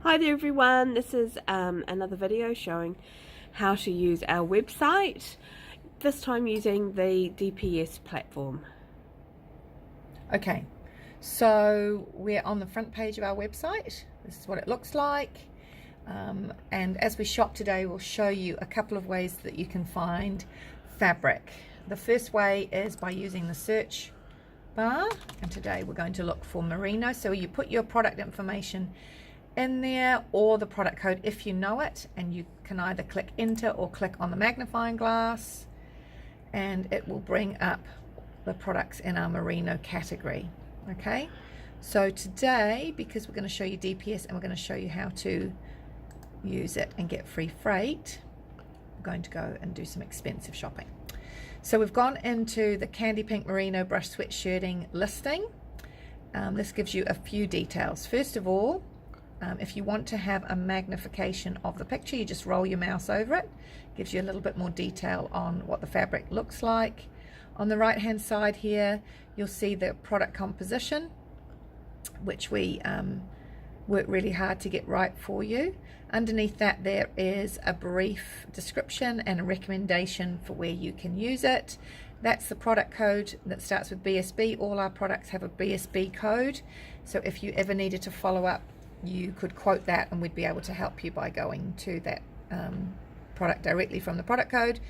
Hi there everyone, this is another video showing how to use our website, this time using the DPS platform. Okay, so we're on the front page of our website. This is what it looks like. And as we shop today, we'll show you a couple of ways that you can find fabric. The first way is by using the search bar, and today we're going to look for merino. So you put your product information in there or the product code if you know it, and you can either click enter or click on the magnifying glass and it will bring up the products in our merino category. Okay, so today, because we're going to show you DPS and we're going to show you how to use it and get free freight, we're going to go and do some expensive shopping. So we've gone into the Candy Pink Merino Brush Sweatshirting listing. This gives you a few details. First of all, if you want to have a magnification of the picture, you just roll your mouse over it. Gives you a little bit more detail on what the fabric looks like. On the right hand side here, you'll see the product composition, which we work really hard to get right for you. Underneath that, there is a brief description and a recommendation for where you can use it. That's the product code that starts with BSB. All our products have a BSB code, so if you ever needed to follow up, you could quote that and we'd be able to help you by going to that product directly from the product code.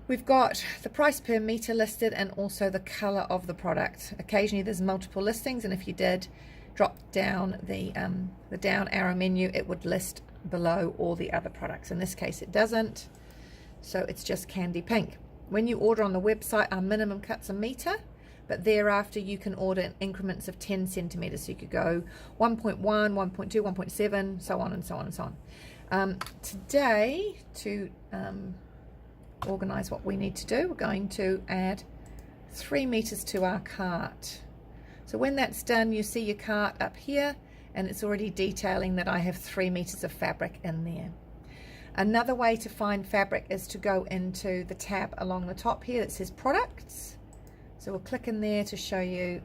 We've got the price per meter listed and also the color of the product. Occasionally there's multiple listings, and if you did drop down the down arrow menu, it would list below all the other products. In this case it doesn't, so it's just Candy Pink. When you order on the website, our minimum cut's a meter, but thereafter you can order in increments of 10 centimeters. So you could go 1.1, 1.2, 1.7, so on and so on and so on. Today, to organize what we need to do, we're going to add 3 meters to our cart. So when that's done, you see your cart up here, and it's already detailing that I have 3 meters of fabric in there. Another way to find fabric is to go into the tab along the top here that says products. So we'll click in there to show you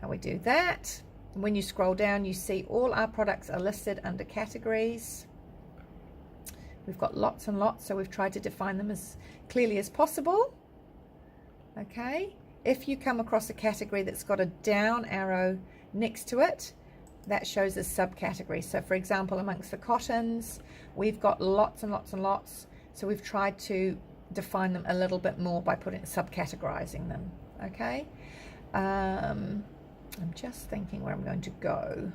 how we do that. And when you scroll down, you see all our products are listed under categories. We've got lots and lots, so we've tried to define them as clearly as possible. Okay, if you come across a category that's got a down arrow next to it, that shows as subcategory. So for example, amongst the cottons, we've got lots and lots and lots, so we've tried to define them a little bit more by subcategorizing them. Okay, I'm just thinking where I'm going to go.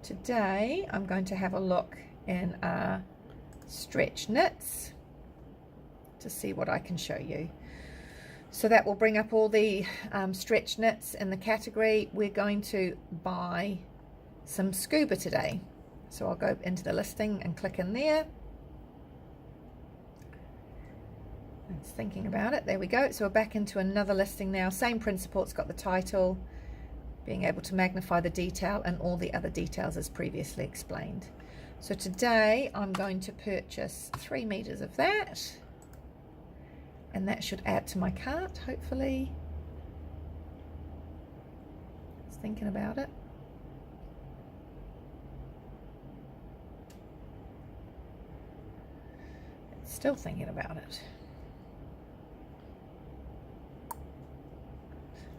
Today I'm going to have a look in our stretch knits to see what I can show you. So that will bring up all the stretch knits in the category. We're going to buy some scuba today, so I'll go into the listing and click in there. It's thinking about it. There we go. So we're back into another listing now. Same principle. It's got the title, being able to magnify the detail, and all the other details as previously explained. So today I'm going to purchase 3 meters of that, and that should add to my cart, hopefully. It's thinking about it. It's still thinking about it.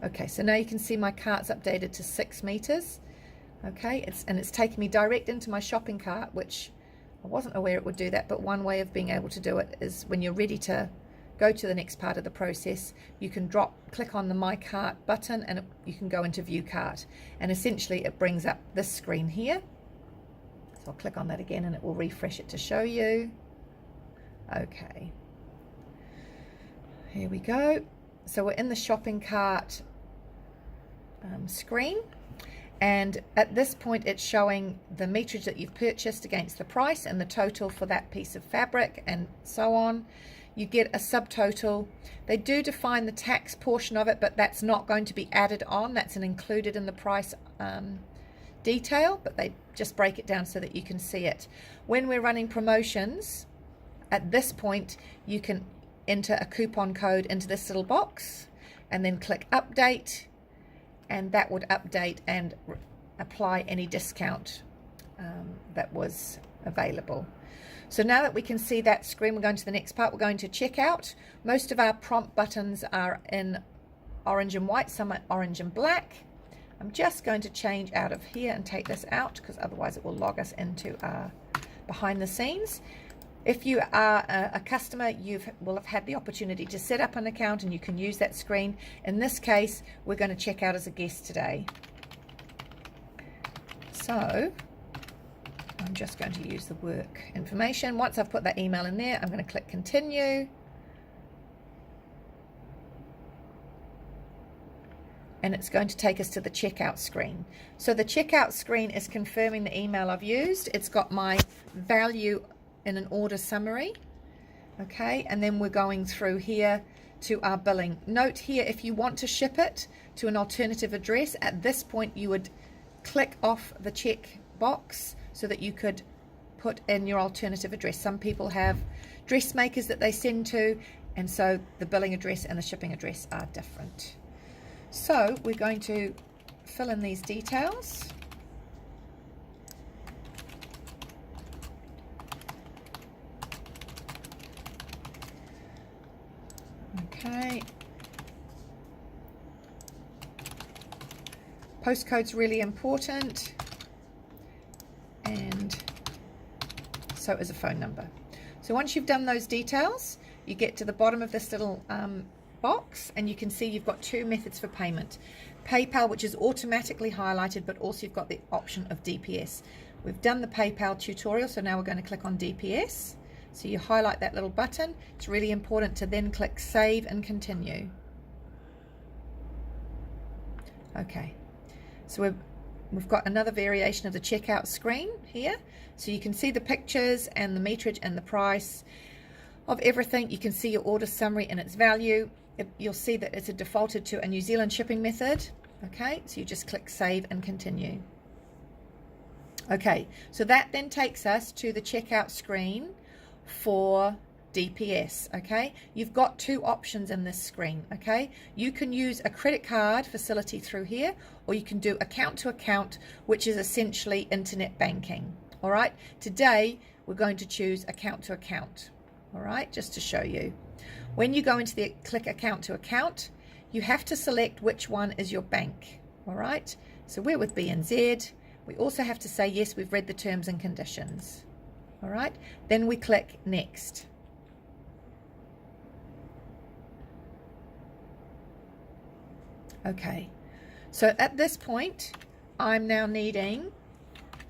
Okay, so now you can see my cart's updated to 6 meters. Okay, it's taken me direct into my shopping cart, which I wasn't aware it would do that, but one way of being able to do it is when you're ready to go to the next part of the process, you can click on the My Cart button, and you can go into View Cart, and essentially it brings up this screen here. So I'll click on that again and it will refresh it to show you. Okay, here we go. So we're in the shopping cart screen, and at this point it's showing the meterage that you've purchased against the price and the total for that piece of fabric and so on. You get a subtotal. They do define the tax portion of it, but that's not going to be added on. That's included in the price detail, but they just break it down so that you can see it. When we're running promotions, at this point you can enter a coupon code into this little box and then click update, and that would update and apply any discount that was available. So now that we can see that screen, we're going to the next part. We're going to checkout. Most of our prompt buttons are in orange and white, some are orange and black. I'm just going to change out of here and take this out because otherwise it will log us into our behind the scenes. If you are a customer, you will have had the opportunity to set up an account and you can use that screen. In this case, we're going to check out as a guest today. So I'm just going to use the work information. Once I've put that email in there, I'm going to click continue. And it's going to take us to the checkout screen. So the checkout screen is confirming the email I've used. It's got my value in an order summary. Okay, and then we're going through here to our billing. Note here, if you want to ship it to an alternative address, at this point you would click off the check box so that you could put in your alternative address. Some people have dressmakers that they send to, and so the billing address and the shipping address are different. So we're going to fill in these details. Okay. Postcode's really important, and so is a phone number. So once you've done those details, you get to the bottom of this little box and you can see you've got two methods for payment. PayPal, which is automatically highlighted, but also you've got the option of DPS. We've done the PayPal tutorial, so now we're going to click on DPS. So you highlight that little button. It's really important to then click save and continue. Okay, so we've got another variation of the checkout screen here. So you can see the pictures and the meterage and the price of everything. You can see your order summary and its value. You'll see that it's defaulted to a New Zealand shipping method. Okay, so you just click save and continue. Okay, so that then takes us to the checkout screen for DPS. Okay, you've got two options in this screen. Okay, you can use a credit card facility through here, or you can do account to account, which is essentially internet banking. All right, today we're going to choose account to account. All right, just to show you. When you go into the click account to account, you have to select which one is your bank. All right, so we're with BNZ. We also have to say, yes, we've read the terms and conditions. All right, then we click next. Okay, so at this point, I'm now needing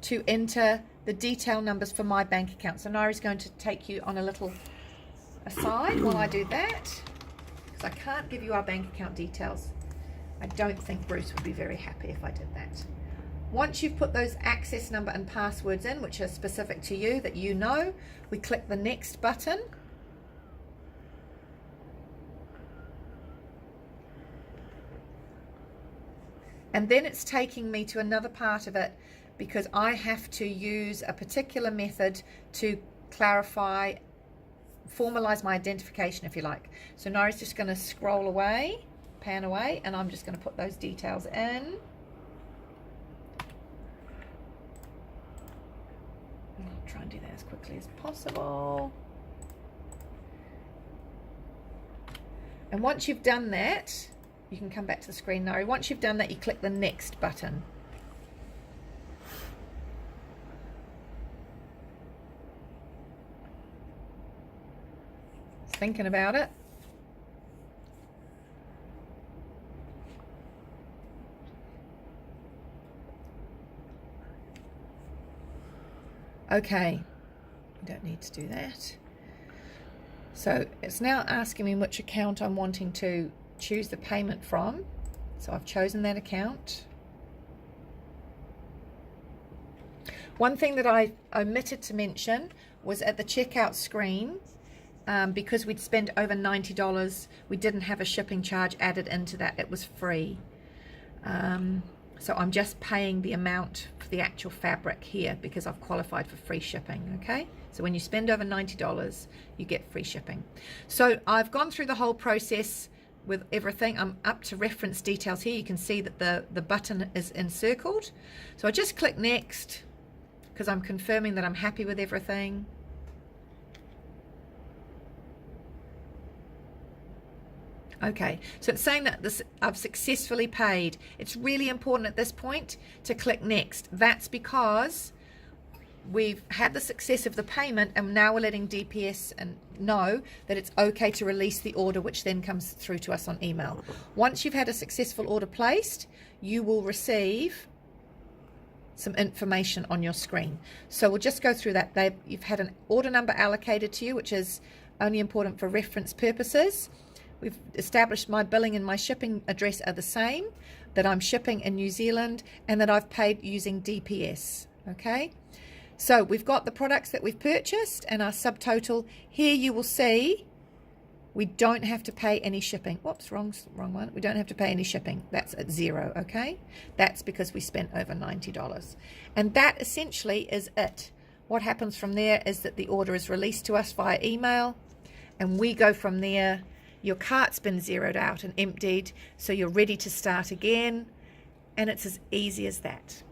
to enter the detail numbers for my bank account. So Nairi's going to take you on a little aside while I do that, because I can't give you our bank account details. I don't think Bruce would be very happy if I did that. Once you've put those access number and passwords in, which are specific to you, that you know, we click the next button. And then it's taking me to another part of it because I have to use a particular method to clarify, formalize my identification, if you like. So Nairi's just going to scroll away, pan away, and I'm just going to put those details in. I'll try and do that as quickly as possible. And once you've done that, you can come back to the screen, Nairi. Once you've done that, you click the next button. Thinking about it. Okay, you don't need to do that. So it's now asking me which account I'm wanting to choose the payment from. So I've chosen that account. One thing that I omitted to mention was at the checkout screen, because we'd spent over $90, we didn't have a shipping charge added into that. It was free. So I'm just paying the amount for the actual fabric here because I've qualified for free shipping, okay? So when you spend over $90, you get free shipping. So I've gone through the whole process with everything. I'm up to reference details here. You can see that the button is encircled. So I just click next, because I'm confirming that I'm happy with everything. Okay, so it's saying that I've successfully paid. It's really important at this point to click next. That's because we've had the success of the payment, and now we're letting DPS know that it's okay to release the order, which then comes through to us on email. Once you've had a successful order placed, you will receive some information on your screen. So we'll just go through that. You've had an order number allocated to you, which is only important for reference purposes. We've established my billing and my shipping address are the same, that I'm shipping in New Zealand, and that I've paid using DPS. Okay, so we've got the products that we've purchased and our subtotal. Here you will see we don't have to pay any shipping. Whoops, wrong one. We don't have to pay any shipping. That's at 0, okay? That's because we spent over $90. And that essentially is it. What happens from there is that the order is released to us via email, and we go from there. Your cart's been zeroed out and emptied, so you're ready to start again, and it's as easy as that.